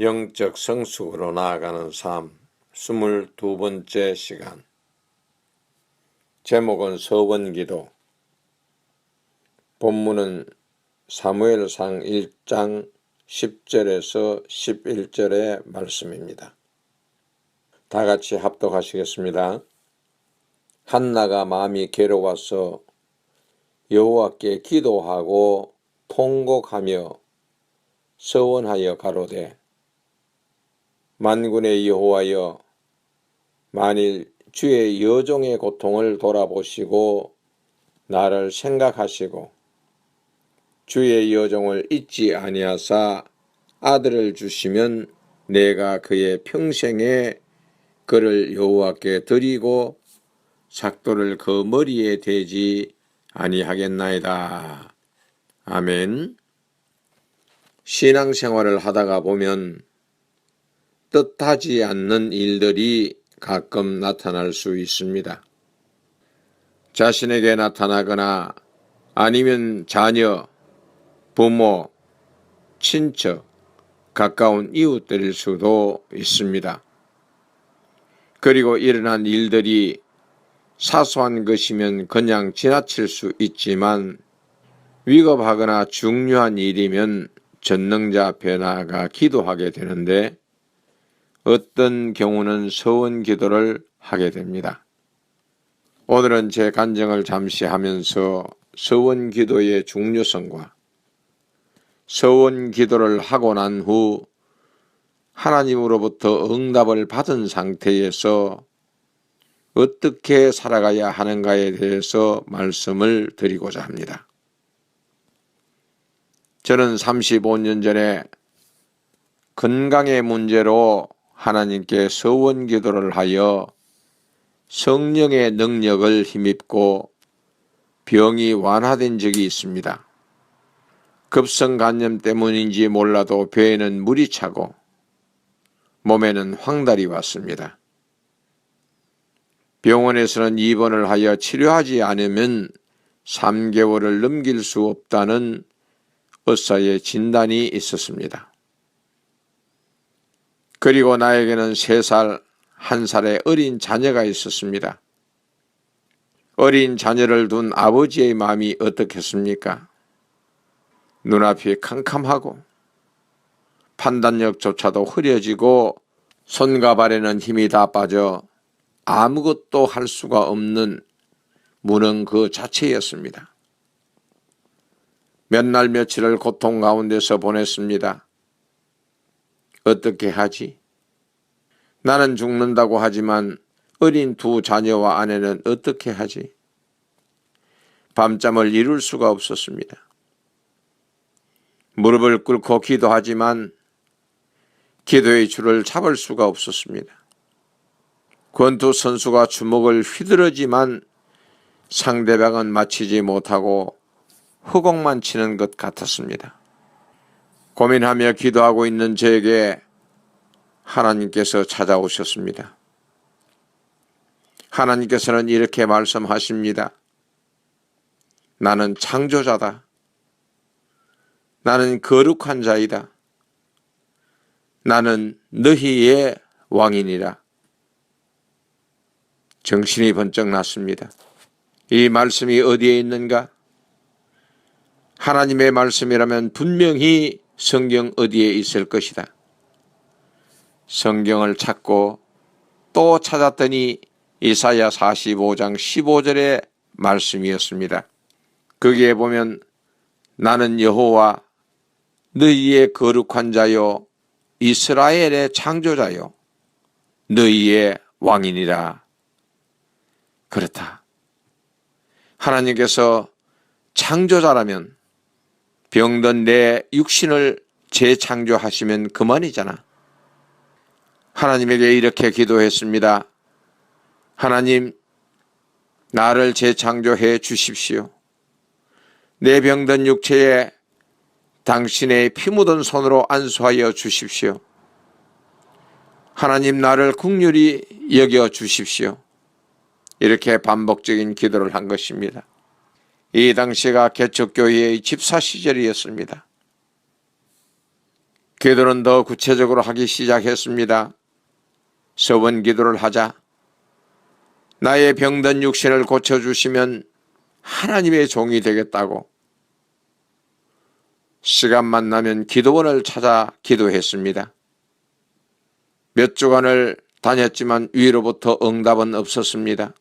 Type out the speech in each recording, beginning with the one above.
영적 성숙으로 나아가는 삶 22번째 시간. 제목은 서원기도. 본문은 사무엘상 1장 10절에서 11절의 말씀입니다. 다 같이 합독하시겠습니다. 한나가 마음이 괴로워서 여호와께 기도하고 통곡하며 서원하여 가로되, 만군의 여호와여, 만일 주의 여종의 고통을 돌아보시고 나를 생각하시고 주의 여종을 잊지 아니하사 아들을 주시면 내가 그의 평생에 그를 여호와께 드리고 삭도를 그 머리에 대지 아니하겠나이다. 아멘. 신앙생활을 하다가 보면 뜻하지 않는 일들이 가끔 나타날 수 있습니다. 자신에게 나타나거나 아니면 자녀, 부모, 친척, 가까운 이웃들일 수도 있습니다. 그리고 일어난 일들이 사소한 것이면 그냥 지나칠 수 있지만 위급하거나 중요한 일이면 전능자 앞에 나아가 기도하게 되는데, 어떤 경우는 서원 기도를 하게 됩니다. 오늘은 제 간증을 잠시 하면서 서원 기도의 중요성과 서원 기도를 하고 난 후 하나님으로부터 응답을 받은 상태에서 어떻게 살아가야 하는가에 대해서 말씀을 드리고자 합니다. 저는 35년 전에 건강의 문제로 하나님께 서원 기도를 하여 성령의 능력을 힘입고 병이 완화된 적이 있습니다. 급성간염 때문인지 몰라도 배에는 물이 차고 몸에는 황달이 왔습니다. 병원에서는 입원을 하여 치료하지 않으면 3개월을 넘길 수 없다는 의사의 진단이 있었습니다. 그리고 나에게는 3살, 1살의 어린 자녀가 있었습니다. 어린 자녀를 둔 아버지의 마음이 어떻겠습니까? 눈앞이 캄캄하고 판단력조차도 흐려지고 손과 발에는 힘이 다 빠져 아무것도 할 수가 없는 무능 그 자체였습니다. 몇 날 며칠을 고통 가운데서 보냈습니다. 어떻게 하지? 나는 죽는다고 하지만 어린 2 자녀와 아내는 어떻게 하지? 밤잠을 이룰 수가 없었습니다. 무릎을 꿇고 기도하지만 기도의 줄을 잡을 수가 없었습니다. 권투 선수가 주먹을 휘두르지만 상대방은 맞히지 못하고 허공만 치는 것 같았습니다. 고민하며 기도하고 있는 저에게 하나님께서 찾아오셨습니다. 하나님께서는 이렇게 말씀하십니다. 나는 창조자다. 나는 거룩한 자이다. 나는 너희의 왕이니라. 정신이 번쩍 났습니다. 이 말씀이 어디에 있는가? 하나님의 말씀이라면 분명히 성경 어디에 있을 것이다. 성경을 찾고 또 찾았더니 이사야 45장 15절의 말씀이었습니다. 거기에 보면 나는 여호와 너희의 거룩한 자요 이스라엘의 창조자요 너희의 왕이니라. 그렇다. 하나님께서 창조자라면 병든 내 육신을 재창조하시면 그만이잖아. 하나님에게 이렇게 기도했습니다. 하나님, 나를 재창조해 주십시오. 내 병든 육체에 당신의 피 묻은 손으로 안수하여 주십시오. 하나님, 나를 긍휼히 여겨 주십시오. 이렇게 반복적인 기도를 한 것입니다. 이 당시가 개척교회의 집사 시절이었습니다. 기도는 더 구체적으로 하기 시작했습니다. 서원 기도를 하자. 나의 병든 육신을 고쳐주시면 하나님의 종이 되겠다고 시간만 나면 기도원을 찾아 기도했습니다. 몇 주간을 다녔지만 위로부터 응답은 없었습니다.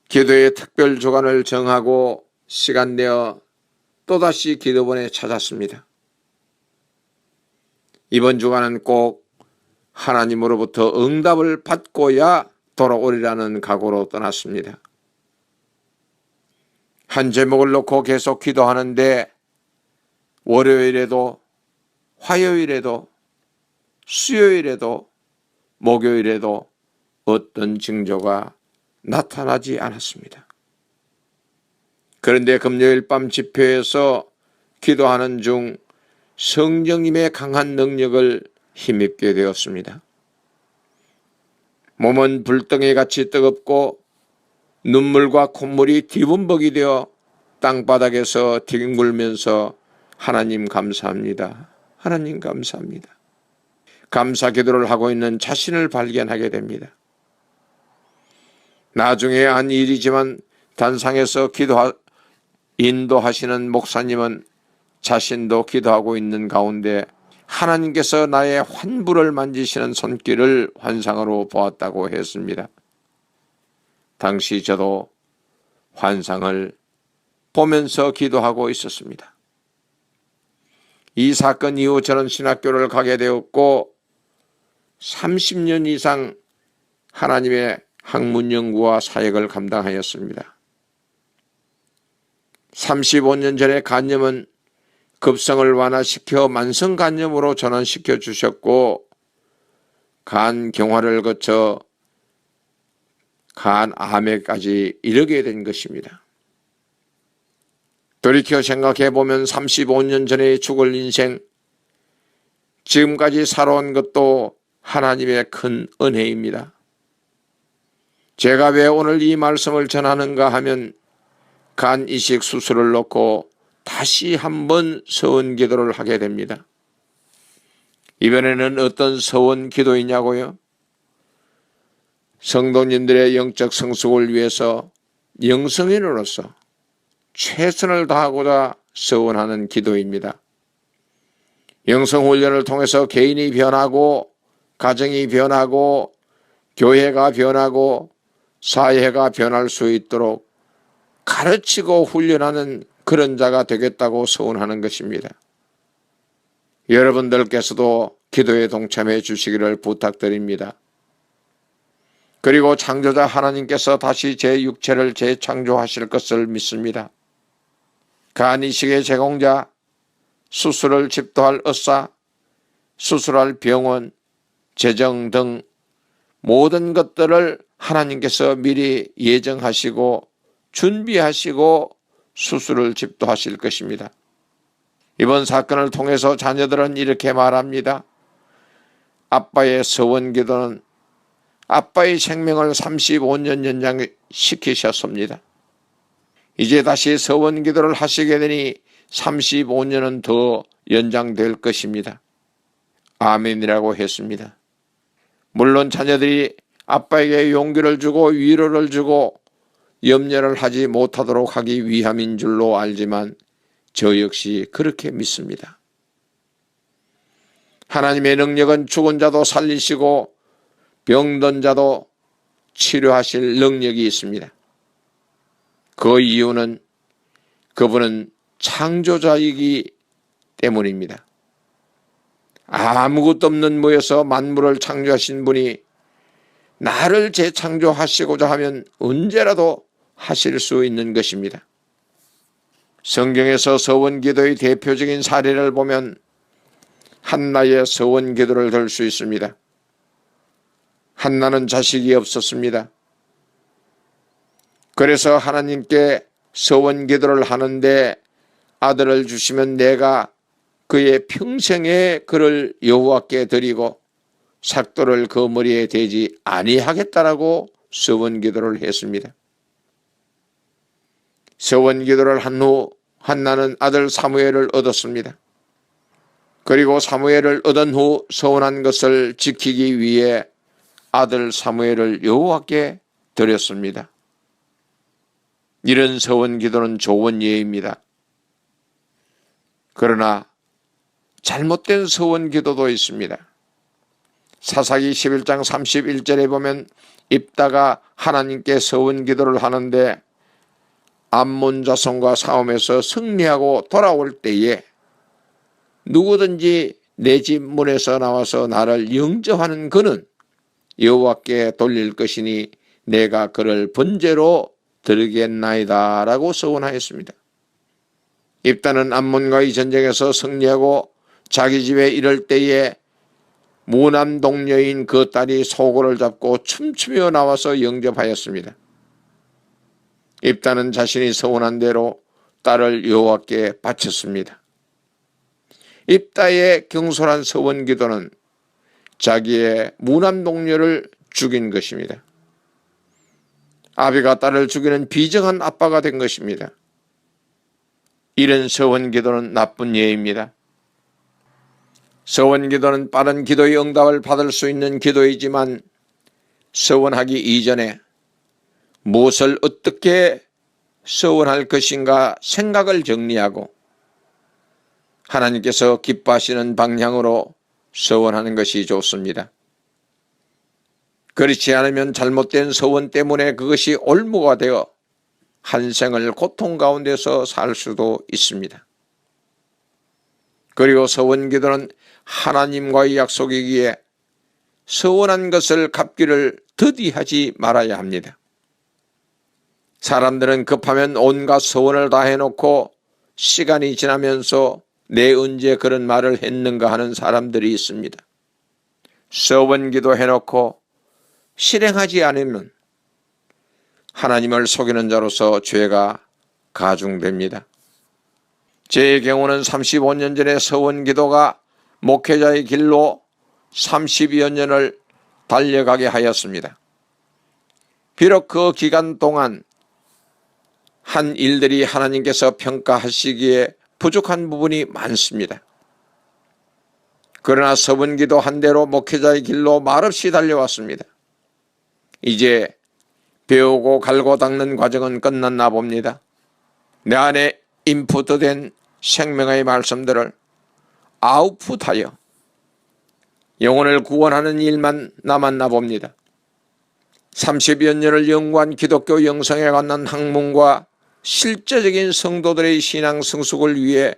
기도의 특별 주간을 정하고 시간 내어 또다시 기도원에 찾았습니다. 이번 주간은 꼭 하나님으로부터 응답을 받고야 돌아오리라는 각오로 떠났습니다. 한 제목을 놓고 계속 기도하는데 월요일에도 화요일에도 수요일에도 목요일에도 어떤 징조가 나타나지 않았습니다. 그런데 금요일 밤 집회에서 기도하는 중 성령님의 강한 능력을 힘입게 되었습니다. 몸은 불덩이같이 뜨겁고 눈물과 콧물이 뒤범벅이 되어 땅바닥에서 뒹굴면서 하나님 감사합니다. 하나님 감사합니다. 감사 기도를 하고 있는 자신을 발견하게 됩니다. 나중에 한 일이지만 단상에서 인도하시는 목사님은 자신도 기도하고 있는 가운데 하나님께서 나의 환부를 만지시는 손길을 환상으로 보았다고 했습니다. 당시 저도 환상을 보면서 기도하고 있었습니다. 이 사건 이후 저는 신학교를 가게 되었고 30년 이상 하나님의 학문 연구와 사역을 감당하였습니다. 35년 전에 간염은 급성을 완화시켜 만성간염으로 전환시켜 주셨고 간 경화를 거쳐 간암에까지 이르게 된 것입니다. 돌이켜 생각해보면 35년 전에 죽을 인생, 지금까지 살아온 것도 하나님의 큰 은혜입니다. 제가 왜 오늘 이 말씀을 전하는가 하면 간 이식 수술을 놓고 다시 한번 서원 기도를 하게 됩니다. 이번에는 어떤 서원 기도이냐고요? 성도님들의 영적 성숙을 위해서 영성인으로서 최선을 다하고자 서원하는 기도입니다. 영성훈련을 통해서 개인이 변하고 가정이 변하고 교회가 변하고 사회가 변할 수 있도록 가르치고 훈련하는 그런 자가 되겠다고 서원하는 것입니다. 여러분들께서도 기도에 동참해 주시기를 부탁드립니다. 그리고 창조자 하나님께서 다시 제 육체를 재창조하실 것을 믿습니다. 간 이식의 제공자, 수술을 집도할 의사, 수술할 병원, 재정 등 모든 것들을 하나님께서 미리 예정하시고 준비하시고 수술을 집도하실 것입니다. 이번 사건을 통해서 자녀들은 이렇게 말합니다. 아빠의 서원 기도는 아빠의 생명을 35년 연장시키셨습니다. 이제 다시 서원 기도를 하시게 되니 35년은 더 연장될 것입니다. 아멘이라고 했습니다. 물론 자녀들이 아빠에게 용기를 주고 위로를 주고 염려를 하지 못하도록 하기 위함인 줄로 알지만 저 역시 그렇게 믿습니다. 하나님의 능력은 죽은 자도 살리시고 병든 자도 치료하실 능력이 있습니다. 그 이유는 그분은 창조자이기 때문입니다. 아무것도 없는 무에서 만물을 창조하신 분이 나를 재창조하시고자 하면 언제라도 하실 수 있는 것입니다. 성경에서 서원 기도의 대표적인 사례를 보면 한나의 서원 기도를 들 수 있습니다. 한나는 자식이 없었습니다. 그래서 하나님께 서원 기도를 하는데 아들을 주시면 내가 그의 평생에 그를 여호와께 드리고 삭도를 그 머리에 대지 아니하겠다라고 서원 기도를 했습니다. 서원 기도를 한 후 한나는 아들 사무엘을 얻었습니다. 그리고 사무엘을 얻은 후 서원한 것을 지키기 위해 아들 사무엘을 여호와께 드렸습니다. 이런 서원 기도는 좋은 예입니다. 그러나 잘못된 서원 기도도 있습니다. 사사기 11장 31절에 보면 입다가 하나님께 서원 기도를 하는데 암몬 자손과 싸움에서 승리하고 돌아올 때에 누구든지 내 집 문에서 나와서 나를 영접하는 그는 여호와께 돌릴 것이니 내가 그를 번제로 드리겠나이다 라고 서원하였습니다. 입다는 암몬과의 전쟁에서 승리하고 자기 집에 이를 때에 무남 동녀인 그 딸이 소고를 잡고 춤추며 나와서 영접하였습니다. 입다는 자신이 서원한 대로 딸을 여호와께 바쳤습니다. 입다의 경솔한 서원 기도는 자기의 무남 동료를 죽인 것입니다. 아비가 딸을 죽이는 비정한 아빠가 된 것입니다. 이런 서원 기도는 나쁜 예입니다. 서원 기도는 빠른 기도의 응답을 받을 수 있는 기도이지만 서원하기 이전에 무엇을 어떻게 서원할 것인가 생각을 정리하고 하나님께서 기뻐하시는 방향으로 서원하는 것이 좋습니다. 그렇지 않으면 잘못된 서원 때문에 그것이 올무가 되어 한 생을 고통 가운데서 살 수도 있습니다. 그리고 서원 기도는 하나님과의 약속이기에 서원한 것을 갚기를 더디하지 말아야 합니다. 사람들은 급하면 온갖 서원을 다 해놓고 시간이 지나면서 내 언제 그런 말을 했는가 하는 사람들이 있습니다. 서원 기도 해놓고 실행하지 않으면 하나님을 속이는 자로서 죄가 가중됩니다. 제 경우는 35년 전에 서원 기도가 목회자의 길로 30여 년을 달려가게 하였습니다. 비록 그 기간 동안 한 일들이 하나님께서 평가하시기에 부족한 부분이 많습니다. 그러나 서원 기도 한 대로 목회자의 길로 말없이 달려왔습니다. 이제 배우고 갈고 닦는 과정은 끝났나 봅니다. 내 안에 인풋된 생명의 말씀들을 아웃풋하여 영혼을 구원하는 일만 남았나 봅니다. 30여 년을 연구한 기독교 영성에 관한 학문과 실제적인 성도들의 신앙 성숙을 위해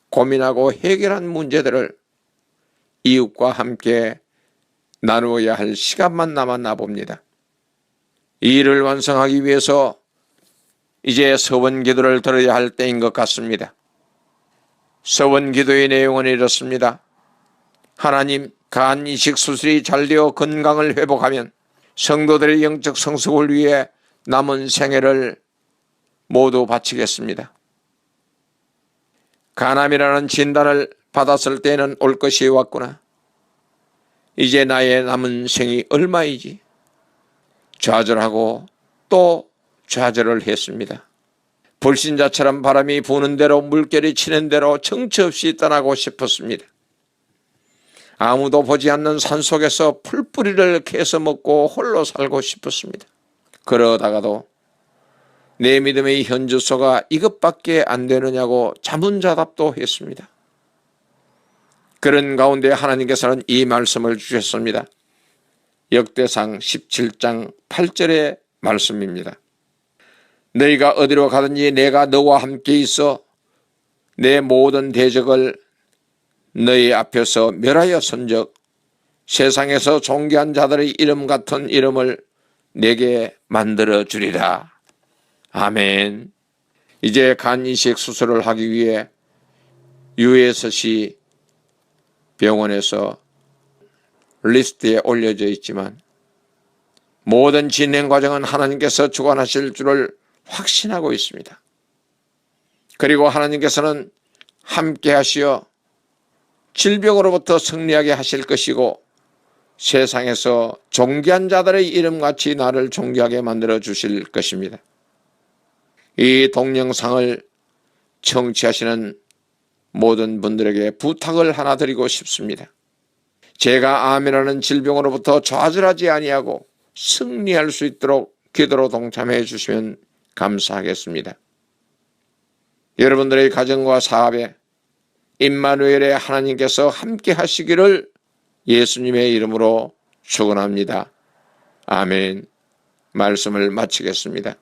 고민하고 해결한 문제들을 이웃과 함께 나누어야 할 시간만 남았나 봅니다. 이 일을 완성하기 위해서 이제 서원 기도를 들어야 할 때인 것 같습니다. 서원 기도의 내용은 이렇습니다. 하나님, 간 이식 수술이 잘 되어 건강을 회복하면 성도들의 영적 성숙을 위해 남은 생애를 모두 바치겠습니다. 간암이라는 진단을 받았을 때는 올 것이 왔구나. 이제 나의 남은 생이 얼마이지? 좌절하고 또 좌절을 했습니다. 불신자처럼 바람이 부는 대로 물결이 치는 대로 정처 없이 떠나고 싶었습니다. 아무도 보지 않는 산속에서 풀뿌리를 캐서 먹고 홀로 살고 싶었습니다. 그러다가도 내 믿음의 현주소가 이것밖에 안 되느냐고 자문자답도 했습니다. 그런 가운데 하나님께서는 이 말씀을 주셨습니다. 역대상 17장 8절의 말씀입니다. 너희가 어디로 가든지 내가 너와 함께 있어 내 모든 대적을 너희 앞에서 멸하여 선적 세상에서 존귀한 자들의 이름 같은 이름을 내게 만들어 주리라. 아멘. 이제 간 이식 수술을 하기 위해 USC 병원에서 리스트에 올려져 있지만 모든 진행 과정은 하나님께서 주관하실 줄을 확신하고 있습니다. 그리고 하나님께서는 함께 하시어 질병으로부터 승리하게 하실 것이고 세상에서 존귀한 자들의 이름같이 나를 존귀하게 만들어 주실 것입니다. 이 동영상을 청취하시는 모든 분들에게 부탁을 하나 드리고 싶습니다. 제가 암이라는 질병으로부터 좌절하지 아니하고 승리할 수 있도록 기도로 동참해 주시면 감사하겠습니다. 여러분들의 가정과 사업에 임마누엘의 하나님께서 함께 하시기를 예수님의 이름으로 축원합니다. 아멘. 말씀을 마치겠습니다.